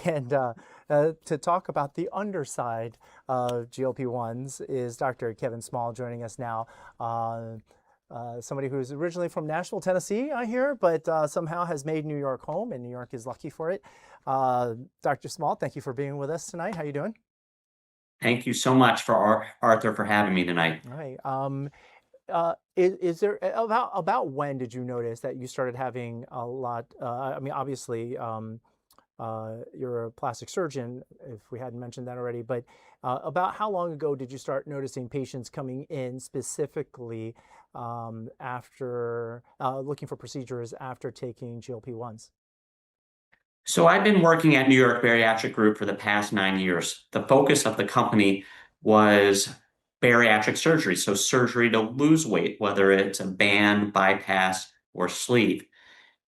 And to talk about the underside of GLP-1s is Dr. Kevin Small joining us now. Somebody who's originally from Nashville, Tennessee, I hear, but somehow has made New York home, and New York is lucky for it. Dr. Small, thank you for being with us tonight. How you doing? Thank you so much for Arthur for having me tonight. All right. Is there about when did you notice that you started having a lot? I mean, obviously, you're a plastic surgeon, if we hadn't mentioned that already, but about how long ago did you start noticing patients coming in specifically after looking for procedures after taking GLP-1s? So I've been working at New York Bariatric Group for the past 9 years. The focus of the company was bariatric surgery, so surgery to lose weight, whether it's a band, bypass, or sleeve.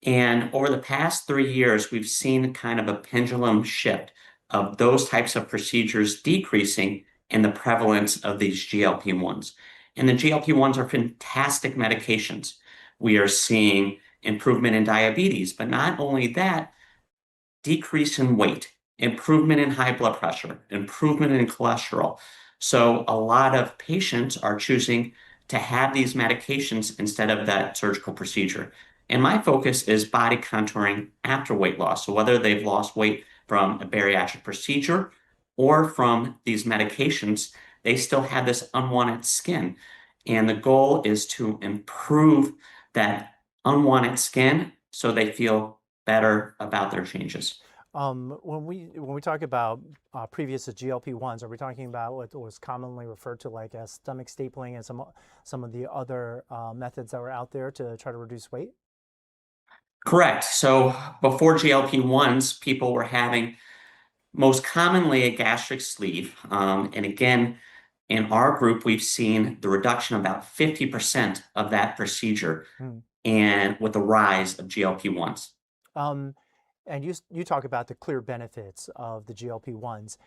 And over the past 3 years, we've seen kind of a pendulum shift of those types of procedures decreasing and the prevalence of these GLP-1s. And the GLP-1s are fantastic medications. We are seeing improvement in diabetes, but not only that, decrease in weight, improvement in high blood pressure, improvement in cholesterol. So a lot of patients are choosing to have these medications instead of that surgical procedure. And my focus is body contouring after weight loss. So whether they've lost weight from a bariatric procedure or from these medications, they still have this unwanted skin. And the goal is to improve that unwanted skin so they feel better about their changes. When we talk about previous to GLP-1s, are we talking about what was commonly referred to like as stomach stapling and some of the other methods that were out there to try to reduce weight? Correct. So before GLP-1s, people were having most commonly a gastric sleeve. And again, in our group, we've seen the reduction of about 50% of that procedure Hmm. and with the rise of GLP-1s. Um, and you talk about the clear benefits of the GLP-1s.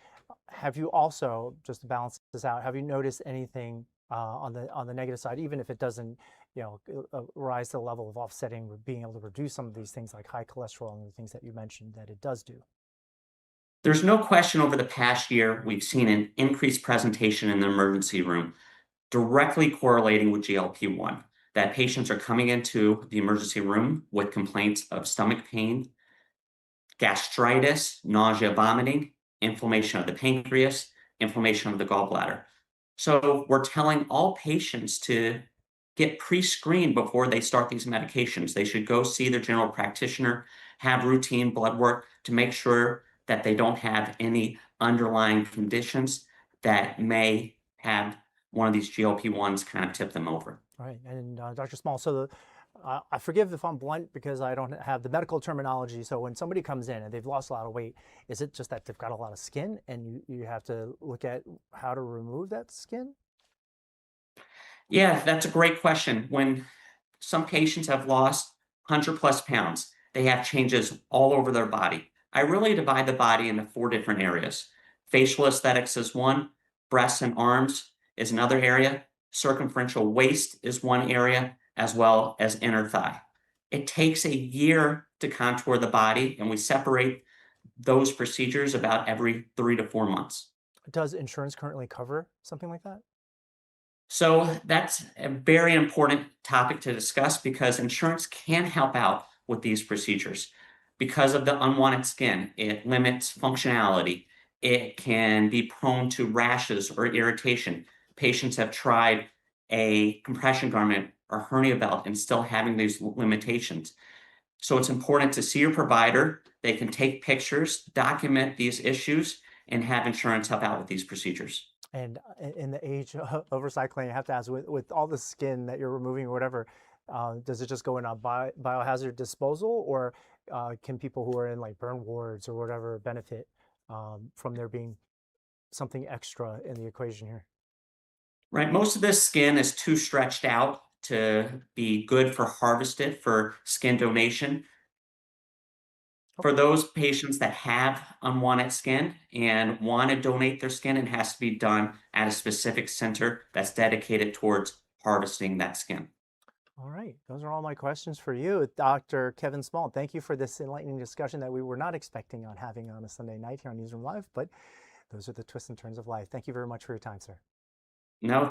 Have you also, just to balance this out, have you noticed anything on the negative side, even if it doesn't, rise to the level of offsetting, being able to reduce some of these things like high cholesterol and the things that you mentioned that it does do? There's no question over the past year, we've seen an increased presentation in the emergency room directly correlating with GLP-1, that patients are coming into the emergency room with complaints of stomach pain, gastritis, nausea, vomiting, inflammation of the pancreas, inflammation of the gallbladder. So we're telling all patients to get pre-screened before they start these medications. They should go see their general practitioner, have routine blood work to make sure that they don't have any underlying conditions that may have one of these GLP-1s kind of tip them over. All right, and Dr. Small, so I forgive if I'm blunt because I don't have the medical terminology. So when somebody comes in and they've lost a lot of weight, is it just that they've got a lot of skin and you have to look at how to remove that skin? Yeah, that's a great question. When some patients have lost 100 plus pounds, they have changes all over their body. I really divide the body into four different areas. Facial aesthetics is one, breasts and arms is another area, circumferential waist is one area, as well as inner thigh. It takes a year to contour the body, and we separate those procedures about every 3 to 4 months. Does insurance currently cover something like that? So that's a very important topic to discuss because insurance can help out with these procedures. Because of the unwanted skin, it limits functionality. It can be prone to rashes or irritation. Patients have tried a compression garment or hernia belt and still having these limitations. So it's important to see your provider. They can take pictures, document these issues, and have insurance help out with these procedures. And in the age of recycling, I have to ask, with all the skin that you're removing or whatever, does it just go in a biohazard disposal, or can people who are in like burn wards or whatever benefit from there being something extra in the equation here? Right. Most of this skin is too stretched out to be good for harvested for skin donation. For Okay. those patients that have unwanted skin and want to donate their skin, it has to be done at a specific center that's dedicated towards harvesting that skin. All right, those are all my questions for you, Dr. Kevin Small. Thank you for this enlightening discussion that we were not expecting on having on a Sunday night here on Newsroom Live, but those are the twists and turns of life. Thank you very much for your time, sir. No,